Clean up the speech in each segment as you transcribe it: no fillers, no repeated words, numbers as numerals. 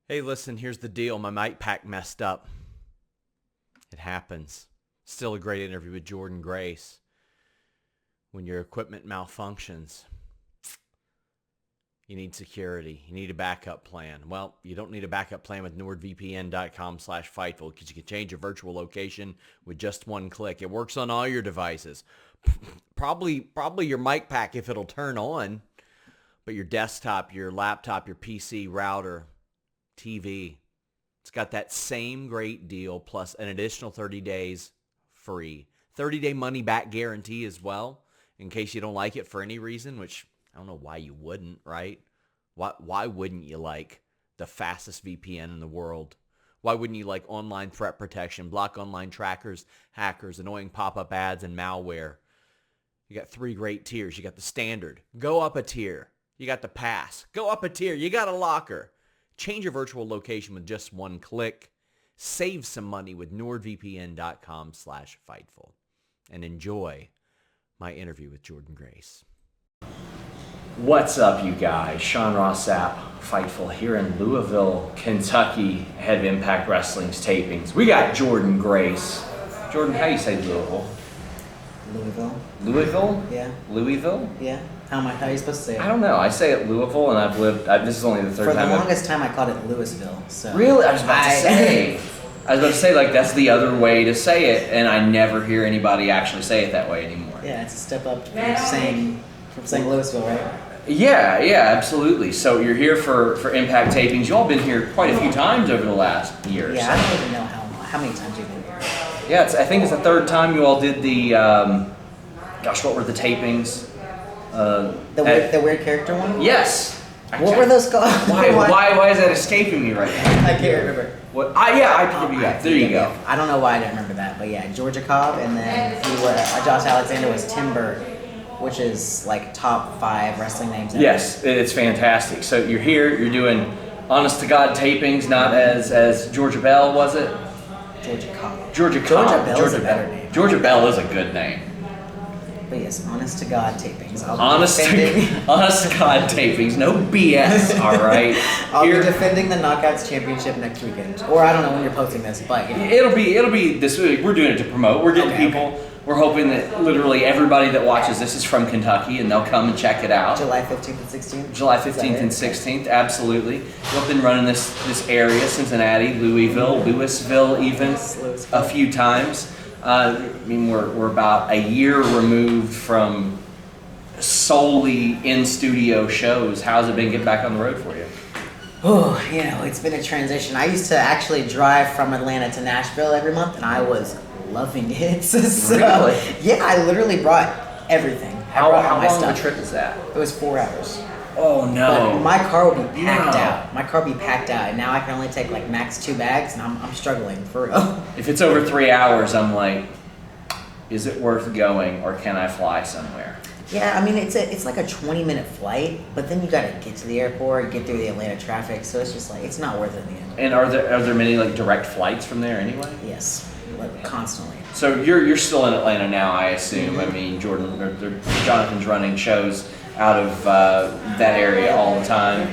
Hey, listen, here's the deal. My mic pack messed up. It happens. Still a great interview with Jordynne Grace. When your equipment malfunctions, you need security. You need a backup plan. Well, you don't need a backup plan with nordvpn.com/Fightful because you can change your virtual location with just one click. It works on all your devices. Probably your mic pack if it'll turn on, but your desktop, your laptop, your PC, router, TV, it's got that same great deal plus an additional 30 days free. 30-day money-back guarantee as well in case you don't like it for any reason, which I don't know why you wouldn't, right? Why wouldn't you like the fastest VPN in the world? Why wouldn't you like online threat protection, block online trackers, hackers, annoying pop-up ads, and malware? You got 3 great tiers. You got the standard. Go up a tier. You got the pass. Go up a tier. You got a locker. Change your virtual location with just one click. Save some money with nordvpn.com/Fightful. And enjoy my interview with Jordynne Grace. What's up, you guys? Ross Sapp, Fightful, here in Lousiville, Kentucky, ahead of Impact Wrestling's tapings. We got Jordynne Grace. Jordynne, how you say Louisville? Louisville? Yeah. Louisville? Yeah. How are you supposed to say it? I don't know. I say it Louisville, and this is only the third time. For the longest time, I called it Louisville. So really? I was about to say, like, that's the other way to say it, and I never hear anybody actually say it that way anymore. Yeah, it's a step up from saying Louisville, right? Yeah, absolutely. So you're here for Impact tapings. You all been here quite a few times over the last year. Yeah, so. I don't even know how many times you've been here. Yeah, I think it's the third time you all did the, what were the tapings? The weird character one? Yes. What were those called? Why is that escaping me right now? I can't remember. What? There you go. I don't know why I didn't remember that, but yeah, Georgia Cobb, and then Josh Alexander was Timber, which is like top 5 wrestling names ever. Yes, it's fantastic. So you're here, you're doing honest to God tapings, not as Georgia Bell, was it? Georgia Cobb. Georgia Cobb. Georgia Bell is a better name. Georgia Bell is a good name. But yes, honest to God tapings. Honest to God tapings. No BS, all right? I'll be defending the Knockouts Championship next weekend. Or I don't know when you're posting this, but you know. It'll be this week. We're doing it to promote. We're getting people. Okay. We're hoping that literally everybody that watches this is from Kentucky and they'll come and check it out. July 15th and 16th? July 15th and 16th, absolutely. We've been running this area, Cincinnati, Louisville even, a few times. We're about a year removed from solely in-studio shows. How's it been getting back on the road for you? Oh, it's been a transition. I used to actually drive from Atlanta to Nashville every month, and I was loving it. Really? Yeah, I literally brought everything. How long of a trip is that? It was 4 hours. Oh, no. But my car would be packed out. My car would be packed out, and now I can only take like max 2 bags, and I'm struggling for real. If it's over 3 hours, I'm like, is it worth going, or can I fly somewhere? Yeah, I mean, it's like a 20-minute flight, but then you got to get to the airport, get through the Atlanta traffic, so it's just like, it's not worth it in the end. And are there many like direct flights from there anyway? Yes, like constantly. So you're still in Atlanta now, I assume. Mm-hmm. I mean, Jonathan's running shows out of that area all the time.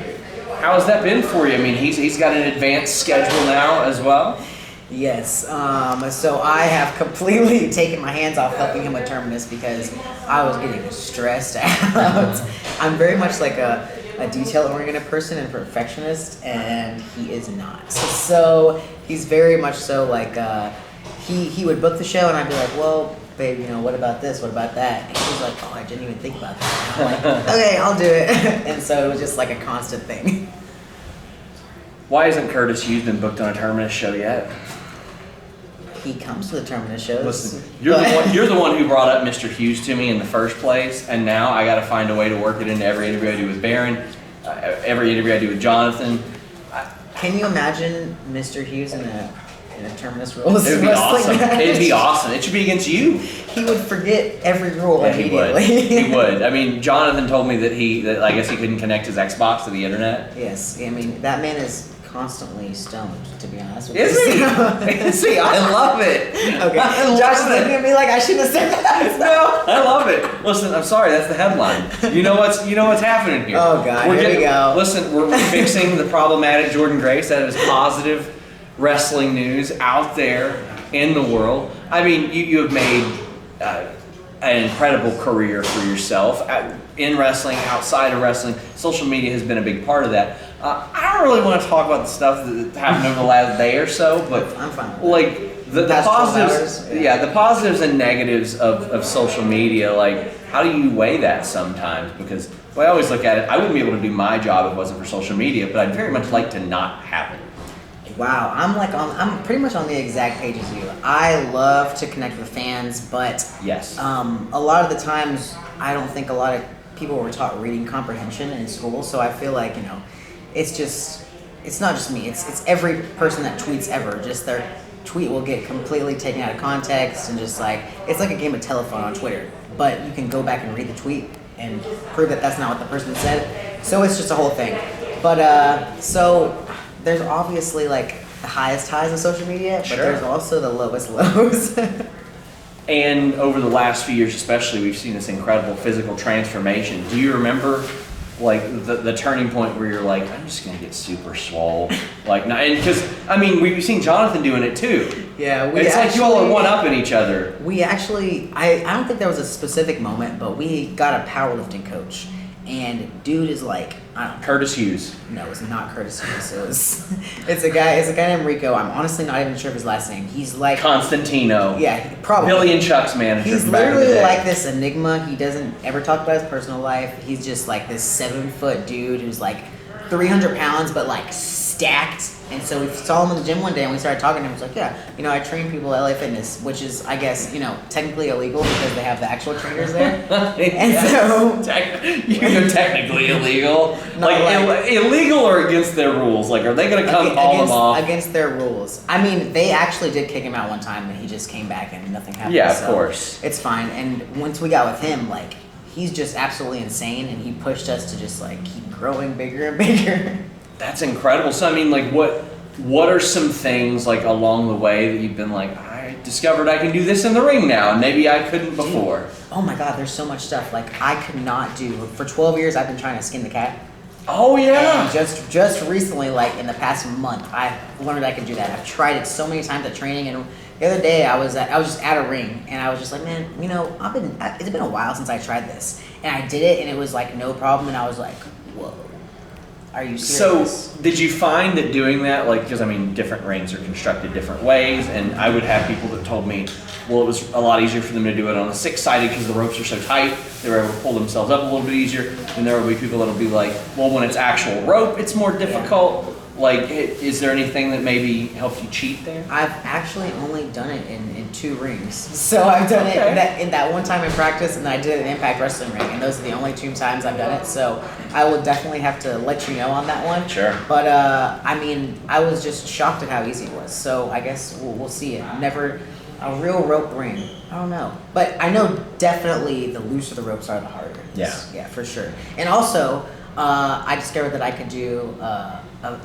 How has that been for you? I mean, he's got an advanced schedule now as well. Yes, so I have completely taken my hands off helping him with Terminus because I was getting stressed out. I'm very much like a detail-oriented person and perfectionist, and he is not. So he's very much so like, he would book the show, and I'd be like, well, babe, what about this, what about that? And he was like, oh, I didn't even think about that. And I'm like, okay, I'll do it. And so it was just like a constant thing. Why hasn't Curtis Hughes been booked on a Terminus show yet? He comes to the Terminus shows. Listen, you're the one who brought up Mr. Hughes to me in the first place, and now I got to find a way to work it into every interview I do with Baron, every interview I do with Jonathan. Can you imagine Mr. Hughes in a Terminus rules? It would be awesome. It'd be awesome. It should be against you. He would forget every rule immediately. He would. I mean, Jonathan told me that I guess he couldn't connect his Xbox to the internet. Yes, I mean that man is constantly stoned, to be honest with Is you. Is he? I love it. Okay. I Josh is love looking it. at me like I shouldn't have said that. No, I love it. Listen, I'm sorry, that's the headline. You know what's happening here. Oh, God, here we go. Listen, we're fixing the problematic Jordynne Grace. That is positive wrestling news out there in the world. I mean, you have made an incredible career for yourself in wrestling, outside of wrestling. Social media has been a big part of that. I don't really want to talk about the stuff that happened over the last day or so, but I'm fine. like the positives, the positives and negatives of social media. Like, how do you weigh that sometimes? Because I always look at it. I wouldn't be able to do my job if it wasn't for social media, but I'd very much like to not have it. Wow, I'm pretty much on the exact page as you. I love to connect with fans, but Yes. a lot of the times I don't think a lot of people were taught reading comprehension in school, so I feel like, it's not just me, it's every person that tweets ever, just their tweet will get completely taken out of context and just like, it's like a game of telephone on Twitter, but you can go back and read the tweet and prove that that's not what the person said, so it's just a whole thing. But so there's obviously like the highest highs of social media, but Sure. there's also the lowest lows. And over the last few years especially, we've seen this incredible physical transformation. Do you remember like the turning point where you're like, I'm just gonna get super swole? Like, and because I mean, we've seen Jonathan doing it too. Yeah, It's like you all are one-upping each other. We actually, I don't think there was a specific moment, but we got a powerlifting coach, and dude is like, I don't know. Curtis Hughes. No, it's not Curtis Hughes. It's a guy named Rico. I'm honestly not even sure of his last name. He's like Constantino. Yeah, probably. Billy and Chuck's manager. He's from back in the literally day. like this enigma. He doesn't ever talk about his personal life. He's just like this 7-foot dude who's like 300 pounds, but like stacked. And so we saw him in the gym one day and we started talking to him. He was like, yeah, I train people at LA Fitness, which is, I guess, technically illegal because they have the actual trainers there. And so technically illegal. No, like- illegal or against their rules? Like, are they gonna come haul them off? Against their rules. I mean, they actually did kick him out one time and he just came back and nothing happened. Yeah, of so course. It's fine. And once we got with him, like, he's just absolutely insane and he pushed us to just like keep growing bigger and bigger. That's incredible. So I mean, like, what are some things like along the way that you've been like, I discovered I can do this in the ring now, and maybe I couldn't before? Oh my God, there's so much stuff. Like, I could not do. For 12 years, I've been trying to skin the cat. Oh yeah. And just recently, like in the past month, I learned I could do that. I've tried it so many times at training, and the other day I was just at a ring, and I was just like, man, it's been a while since I tried this, and I did it, and it was like no problem, and I was like, whoa. Are you serious? So, did you find that doing that, like, because I mean, different rings are constructed different ways, and I would have people that told me, well, it was a lot easier for them to do it on a 6-sided because the ropes are so tight, they were able to pull themselves up a little bit easier, and there will be people that'll be like, well, when it's actual rope, it's more difficult. Like, is there anything that maybe helped you cheat there? I've actually only done it in 2 rings. So I've done it in that one time in practice, and then I did it in Impact Wrestling ring, and those are the only 2 times I've done it. So I will definitely have to let you know on that one. Sure. But I mean, I was just shocked at how easy it was. So I guess we'll see it. Never a real rope ring. I don't know, but I know definitely the looser the ropes are, the harder. Yeah. Yeah, for sure. And also, I discovered that I could do a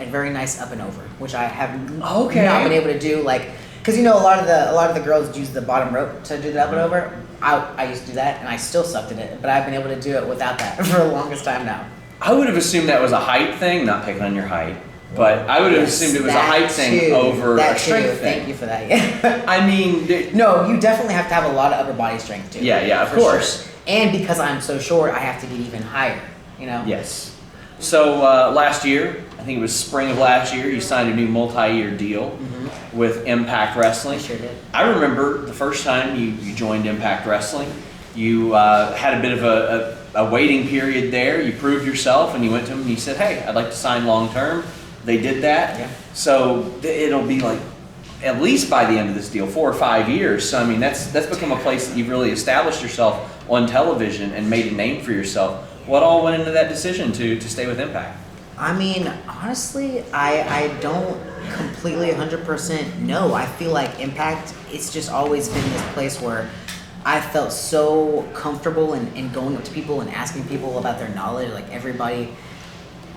very nice up and over, which I have not been able to do. Like, because a lot of the girls use the bottom rope to do the up and over. I used to do that, and I still sucked at it. But I've been able to do it without that for the longest time now. I would have assumed that was a height thing, not picking on your height, but I would have assumed it was a height thing over a strength thing. Thank you for that. Yeah. I mean, no, you definitely have to have a lot of upper body strength too. Yeah, of course. Sure. And because I'm so short, I have to get even higher. Yes. So last year, I think it was spring of last year, you signed a new multi-year deal with Impact Wrestling. I sure did. I remember the first time you joined Impact Wrestling, you had a bit of a waiting period there. You proved yourself, and you went to them and you said, hey, I'd like to sign long-term. They did that. Yeah. So it'll be like, at least by the end of this deal, 4 or 5 years. So I mean, that's become a place that you've really established yourself on television and made a name for yourself. What all went into that decision to stay with Impact? I mean, honestly, I don't completely 100% know. I feel like Impact, it's just always been this place where I felt so comfortable in going up to people and asking people about their knowledge. Like everybody,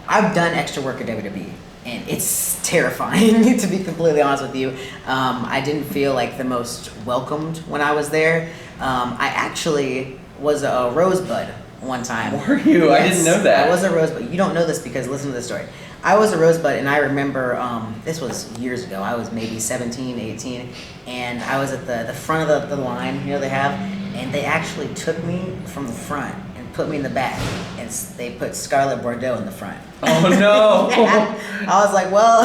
I've done extra work at WWE. and it's terrifying to be completely honest with you. I didn't feel like the most welcomed when I was there. I actually was a rosebud one time. Were you? Yes, I didn't know that. I was a rosebud. You don't know this because listen to this story. I was a rosebud, and I remember this was years ago. I was maybe 17, 18, and I was at the front of the line, they have, and they actually took me from the front and put me in the back, and they put Scarlett Bordeaux in the front. Oh no! I was like, well,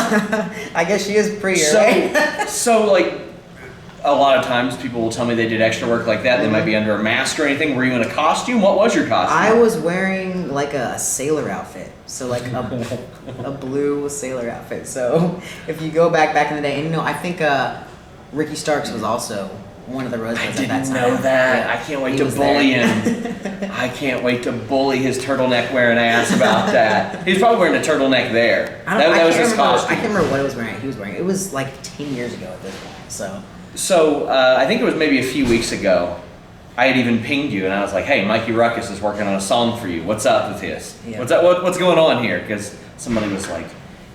I guess she is prettier, right? So like, a lot of times people will tell me they did extra work like that. They might be under a mask or anything. Were you in a costume? What was your costume? I was wearing like a sailor outfit. So like a blue sailor outfit. So if you go back in the day, and I think Ricky Starks was also one of the rosebuds at that time. I didn't know that. Yeah, I can't wait to bully him. I can't wait to bully his turtleneck wearing ass about that. He was probably wearing a turtleneck there. That was his costume. I can't remember what he was wearing. It was like 10 years ago at this point. So I think it was maybe a few weeks ago. I had even pinged you, and I was like, "Hey, Mikey Ruckus is working on a song for you. What's up with this? Yeah. What's up? What's going on here?" Because somebody was like,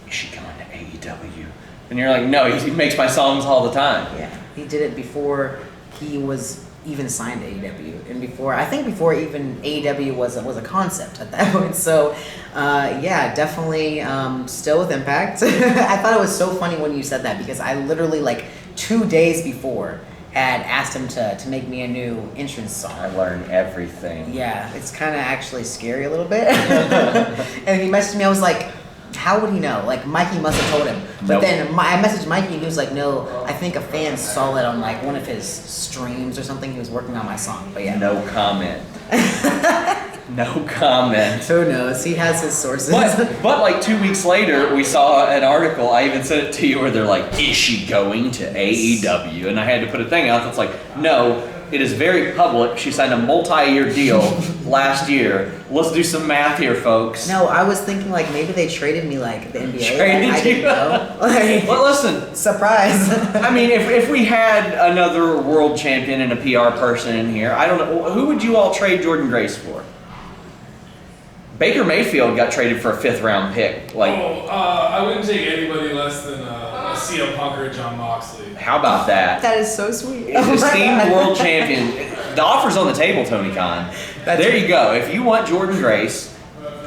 "You should come on to AEW," and you're like, "No, he makes my songs all the time." Yeah, he did it before he was even signed to AEW, and before even AEW was a concept at that point. So, yeah, definitely still with Impact. I thought it was so funny when you said that because I literally like 2 days before had asked him to make me a new entrance song. I learned everything. Yeah, it's kind of actually scary a little bit. And he messaged me. I was like, how would he know? Like, Mikey must have told him. But Nope. then I messaged Mikey, and he was like, no, I think a fan saw it on like one of his streams or something. He was working on my song. But yeah. No comment. No comment. Who knows? He has his sources. But like 2 weeks later, we saw an article. I even sent it to you where they're like, "Is she going to AEW?" And I had to put a thing out that's like, "No, it is very public. She signed a multi-year deal last year. Let's do some math here, folks." No, I was thinking like maybe they traded me like the NBA. Traded I didn't you? know. Like, Well, listen. surprise. I mean, if we had another world champion and a PR person in here, I don't know, who would you all trade Jordynne Grace for? Baker Mayfield got traded for a 5th round pick. Like, I wouldn't take anybody less than a CM Punk or John Moxley. how about that? That is so sweet. Esteemed world champion. The offer's on the table, Tony Khan. There you go. If you want Jordynne Grace,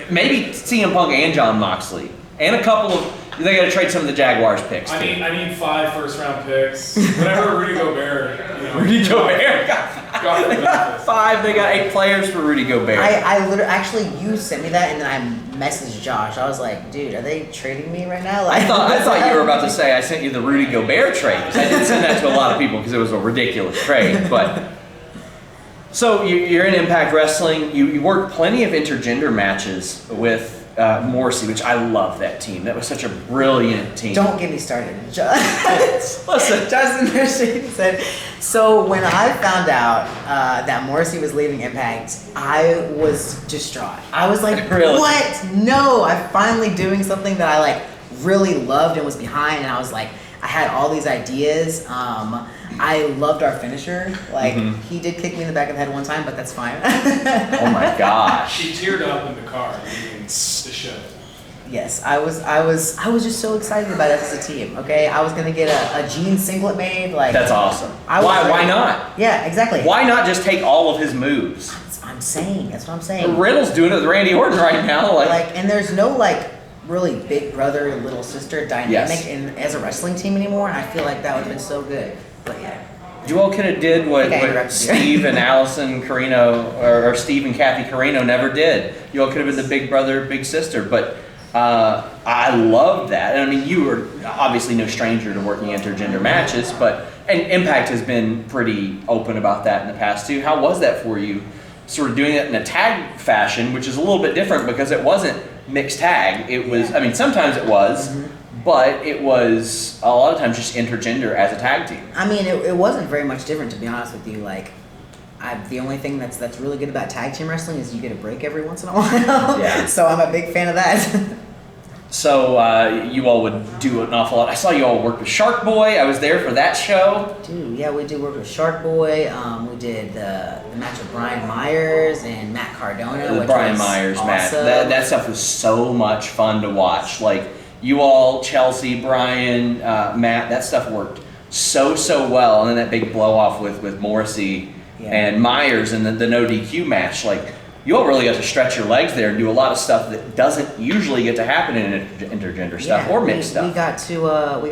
maybe CM Punk and John Moxley, and a couple of, they got to trade some of the Jaguars picks. I too. need 5 first-round picks. Whatever Rudy Gobert. Rudy Gobert. got for benefits. 5. They got 8 players for Rudy Gobert. I literally, actually, you sent me that, and then I messaged Josh. I was like, dude, are they trading me right now? Like, I thought you were about to say I sent you the Rudy Gobert trade. I did send that to a lot of people because it was a ridiculous trade. But so you're in Impact Wrestling. You worked plenty of intergender matches with Morrissey, which I love that team. That was such a brilliant team. Don't get me started. Listen. Justin Hershey said, so when I found out that Morrissey was leaving Impact, I was distraught. I was like, Really? what? No, I'm finally doing something that I like really loved and was behind, and I was like, I had all these ideas. I loved our finisher. Like, he did kick me in the back of the head one time, but that's fine. Oh my gosh. She teared up in the car leaving the show. Yes, I was just so excited about us as a team. Okay, I was gonna get a jean singlet made. Like, That's awesome. I was Why ready. not? Yeah, exactly. Why not just take all of his moves? That's what I'm saying. Reynolds doing it with Randy Orton right now. Like, and there's no like really big brother little sister dynamic Yes. as a wrestling team anymore, and I feel like that would have been so good. But yeah. You all could have did what I interrupted you. Steve and Allison Carino, or Steve and Kathy Carino never did. You all could have been the big brother, big sister. But I love that. And I mean, you were obviously no stranger to working intergender matches, and Impact has been pretty open about that in the past too. How was that for you? Sort of doing it in a tag fashion, which is a little bit different because it wasn't mixed tag. It was, I mean, sometimes it was, but it was a lot of times just intergender as a tag team. I mean, it wasn't very much different, to be honest with you. Like, the only thing that's really good about tag team wrestling is you get a break every once in a while. Yeah. So I'm a big fan of that. So you all would do an awful lot. I saw you all work with Shark Boy. I was there for that show. Dude, yeah, we did work with Shark Boy. We did the match with Brian Myers and Matt Cardona. The which Brian was Myers awesome. match. That stuff was so much fun to watch. Like, you all, Chelsea, Brian, Matt, that stuff worked so well. And then that big blow off with Morrissey and Myers and the no DQ match, like you all really got to stretch your legs there and do a lot of stuff that doesn't usually get to happen in intergender stuff or mixed stuff. We got to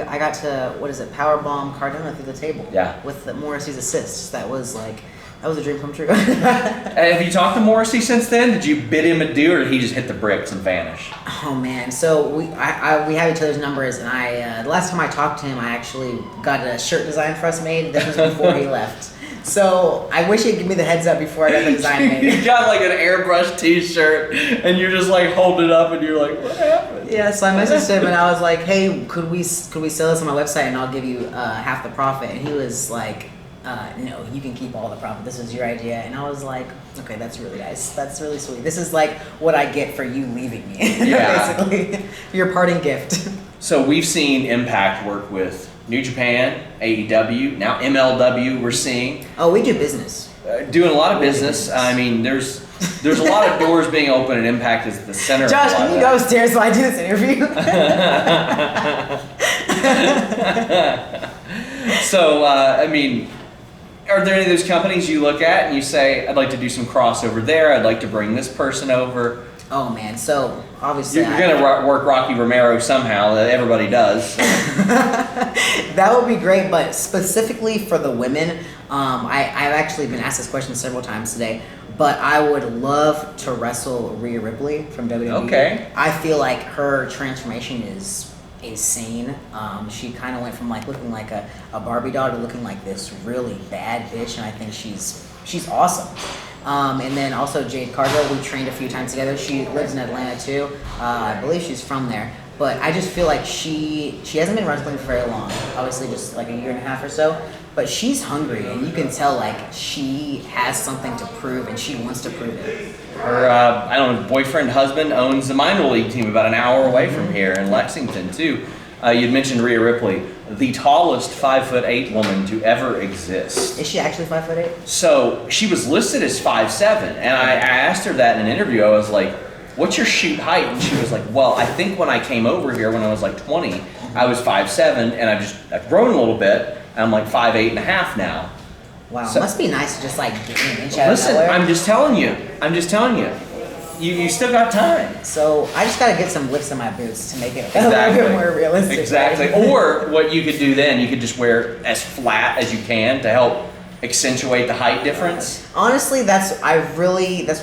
I got to powerbomb Cardona through the table. Yeah. With Morrissey's assists. That was a dream come true. Have you talked to Morrissey since then? Did you bid him adieu, or did he just hit the bricks and vanish? Oh man, so we have each other's numbers, and the last time I talked to him, I actually got a shirt design for us made. That was before he left. So I wish he'd give me the heads up before I got the design made. You got like an airbrush T-shirt, and you're just like holding it up, and you're like, what happened? Yeah, so I messaged him, and I was like, hey, could we sell this on my website, and I'll give you half the profit? And he was like, no, you can keep all the profit. This was your idea. And I was like, okay, that's really nice. That's really sweet. This is like what I get for you leaving me, basically. Your parting gift. So we've seen Impact work with New Japan, AEW, now MLW we're seeing. Oh, we do business. Doing a lot of business. I mean, there's a lot of doors being open, and Impact is the center Josh, of a lot can you go upstairs while I do this interview? So, I mean, are there any of those companies you look at and you say, I'd like to do some crossover there, I'd like to bring this person over? Oh man, so obviously you're going to work Rocky Romero somehow. Everybody does. That would be great, but specifically for the women, I've actually been asked this question several times today, but I would love to wrestle Rhea Ripley from WWE. Okay. I feel like her transformation is insane. She kind of went from like looking like a Barbie doll to looking like this really bad bitch, and I think she's awesome. And then also Jade Cargill, we trained a few times together. She lives in Atlanta too. I believe she's from there. But I just feel like she hasn't been wrestling for very long. Obviously just like a year and a half or so. But she's hungry, and you can tell like she has something to prove, and she wants to prove it. Her boyfriend, husband owns the minor league team about an hour away from here in Lexington too. You'd mentioned Rhea Ripley, the tallest 5'8" woman to ever exist. Is she actually 5'8"? So she was listed as 5'7", and I asked her that in an interview. I was like, what's your shoot height? And she was like, well, I think when I came over here when I was like 20, I was 5'7", and I've grown a little bit, and I'm like 5'8.5" now. Wow, so, must be nice to just like get an inch out of listen, nowhere. I'm just telling you. You still got time. So I just gotta get some lifts in my boots to make it a little bit more realistic. Exactly. Right? Or what you could do then, you could just wear as flat as you can to help accentuate the height difference. Honestly, that's one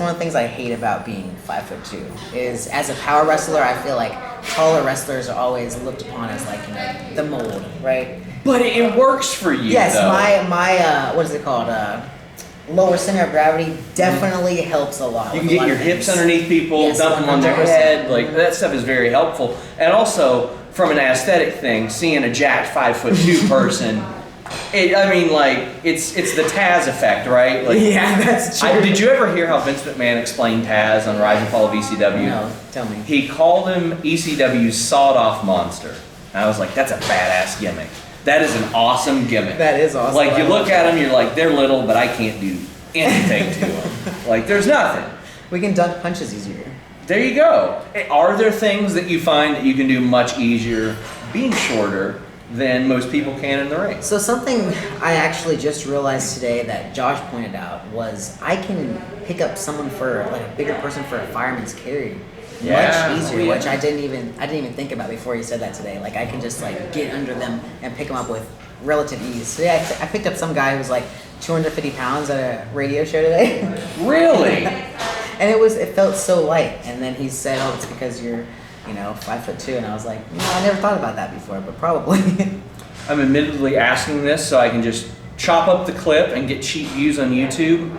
of the things I hate about being 5'2", is as a power wrestler, I feel like taller wrestlers are always looked upon as like, the mold, right? But it works for you. Yes, though. my what is it called? Lower center of gravity definitely helps a lot. You can get your hips underneath people, yes, dump them on their 100%. head. Like that stuff is very helpful. And also from an aesthetic thing, seeing a jacked 5'2" person, it's the Taz effect, right? Like, yeah, that's true. Did you ever hear how Vince McMahon explained Taz on Rise and Fall of ECW? No, tell me. He called him ECW's sawed-off monster. And I was like, that's a badass gimmick. That is an awesome gimmick. That is awesome. Like, you look at them, you're like, they're little, but I can't do anything to them. Like, there's nothing. We can dunk punches easier. There you go. Are there things that you find that you can do much easier being shorter than most people can in the ring? So something I actually just realized today that Josh pointed out was I can pick up someone for like a bigger person for a fireman's carry much easier, which I didn't even think about before he said that today. Like I can just like get under them and pick them up with relative ease. Today I picked up some guy who was like 250 pounds at a radio show today. Really? And it felt so light. And then he said, "Oh, it's because you're 5'2", and I was like, no, I never thought about that before, but probably. I'm admittedly asking this so I can just chop up the clip and get cheap views on YouTube.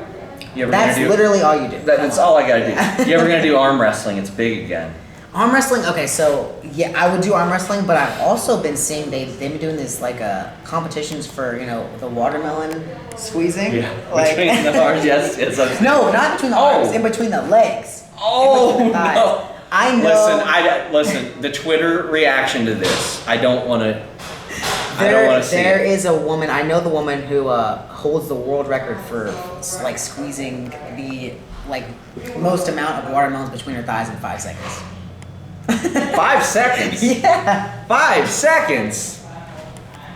You ever That's gonna do? literally all you do. That's all I gotta do. You ever gonna do arm wrestling? It's big again. Arm wrestling, okay, so yeah, I would do arm wrestling, but I've also been seeing they've been doing this like competitions for the watermelon squeezing. Yeah, like, between the arms, yes. No, not between the arms, in between the legs. Oh between the thighs. no! I know. Listen. The Twitter reaction to this, I don't want to. There is a woman. I know the woman who holds the world record for like squeezing the most amount of watermelons between her thighs in 5 seconds. 5 seconds? Yeah. 5 seconds?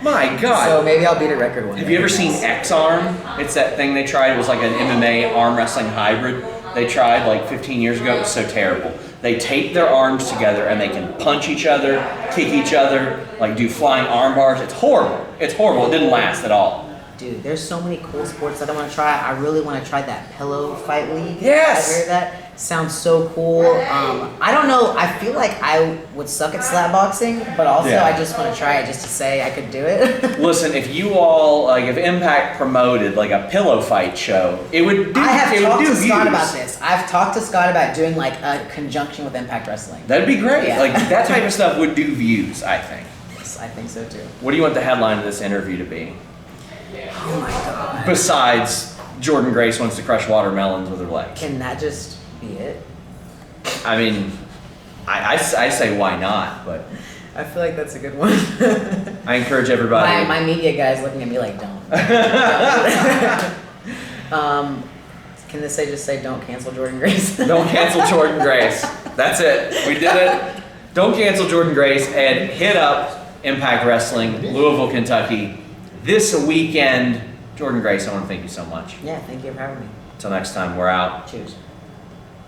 My God. So maybe I'll beat a record one. Have you ever seen X-Arm? It's that thing they tried. It was like an MMA arm wrestling hybrid. They tried like 15 years ago. It was so terrible. They tape their arms together and they can punch each other, kick each other, like do flying arm bars. It's horrible. It's horrible. It didn't last at all. Dude, there's so many cool sports that I want to try. I really want to try that pillow fight league. Yes! I heard that. Sounds so cool. I don't know. I feel like I would suck at slap boxing, but also Yeah. I just want to try it just to say I could do it. Listen, if you all, like if Impact promoted like a pillow fight show, it would do I have it would talked do to Scott views. about this. I've talked to Scott about doing like a conjunction with Impact Wrestling. That'd be great. Yeah. Like that type of stuff would do views, I think. Yes, I think so too. What do you want the headline of this interview to be? Oh my god. Besides, Jordynne Grace wants to crush watermelons with her legs. Can that just be it? I mean, I say why not, but I feel like that's a good one. I encourage everybody. my media guy's looking at me like, don't. Can this say just say don't cancel Jordynne Grace? Don't cancel Jordynne Grace. That's it. We did it. Don't cancel Jordynne Grace and hit up Impact Wrestling, Louisville, Kentucky this weekend. Jordynne Grace, I want to thank you so much. Yeah, thank you for having me. Until next time, we're out. Cheers.